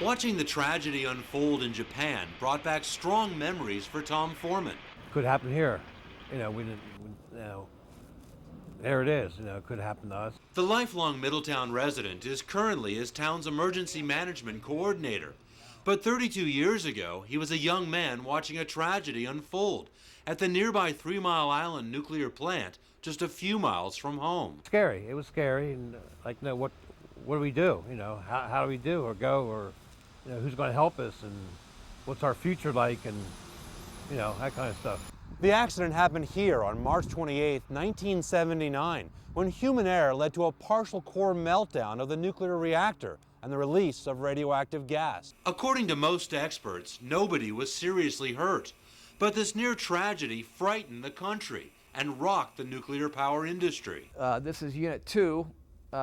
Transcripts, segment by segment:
Watching the tragedy unfold in Japan brought back strong memories for Tom Foreman. Could happen here. We didn't, there it is, it could happen to us. The lifelong Middletown resident is currently his town's emergency management coordinator. But 32 years ago, he was a young man watching a tragedy unfold at the nearby 3 Mile Island nuclear plant just a few miles from home. Scary, it was scary, and what do we do? How do we do or go, or who's going to help us, and what's our future like, and that kind of stuff. The accident happened here on March 28, 1979, when human error led to a partial core meltdown of the nuclear reactor and the release of radioactive gas. According to most experts, nobody was seriously hurt. But this near tragedy frightened the country and rocked the nuclear power industry. This is Unit 2.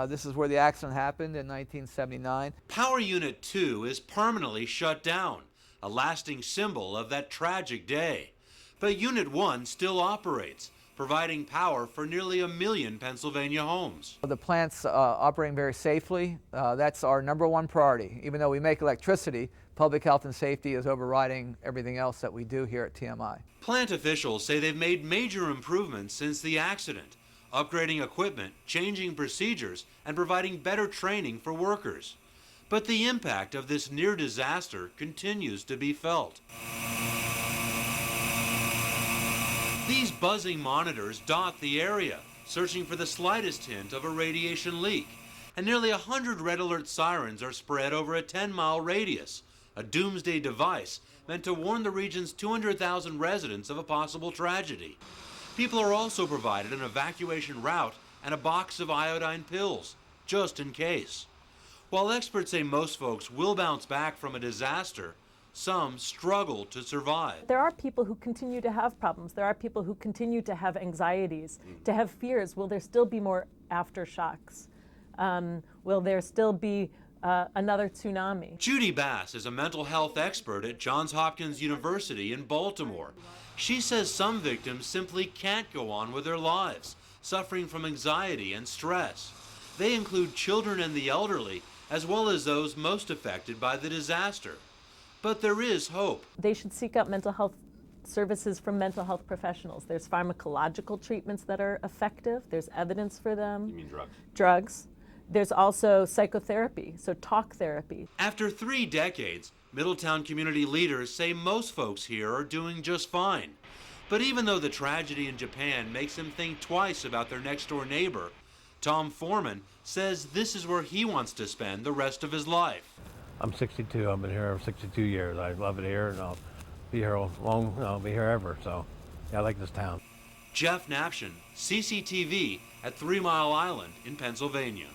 This is where the accident happened in 1979. Power Unit 2 is permanently shut down, a lasting symbol of that tragic day. But Unit 1 still operates, providing power for nearly 1 million Pennsylvania homes. The plant's operating very safely. That's our #1 priority. Even though we make electricity, public health and safety is overriding everything else that we do here at TMI. Plant officials say they've made major improvements since the accident, upgrading equipment, changing procedures, and providing better training for workers. But the impact of this near disaster continues to be felt. These buzzing monitors dot the area, searching for the slightest hint of a radiation leak. And nearly 100 red alert sirens are spread over a 10-mile radius, a doomsday device meant to warn the region's 200,000 residents of a possible tragedy. People are also provided an evacuation route and a box of iodine pills, just in case. While experts say most folks will bounce back from a disaster, some struggle to survive. There are people who continue to have problems. There are people who continue to have anxieties, to have fears. Will there still be more aftershocks? Will there still be another tsunami? Judy Bass is a mental health expert at Johns Hopkins University in Baltimore. She says some victims simply can't go on with their lives, suffering from anxiety and stress. They include children and the elderly, as well as those most affected by the disaster. But there is hope. They should seek out mental health services from mental health professionals. There's pharmacological treatments that are effective. There's evidence for them. You mean drugs? Drugs. There's also psychotherapy, so talk therapy. After 3 decades, Middletown community leaders say most folks here are doing just fine. But even though the tragedy in Japan makes them think twice about their next-door neighbor, Tom Foreman says this is where he wants to spend the rest of his life. I'm 62. I've been here 62 years. I love it here, and I'll be here I'll be here ever. So, yeah, I like this town. Jeff Napshin, CCTV at 3 Mile Island in Pennsylvania.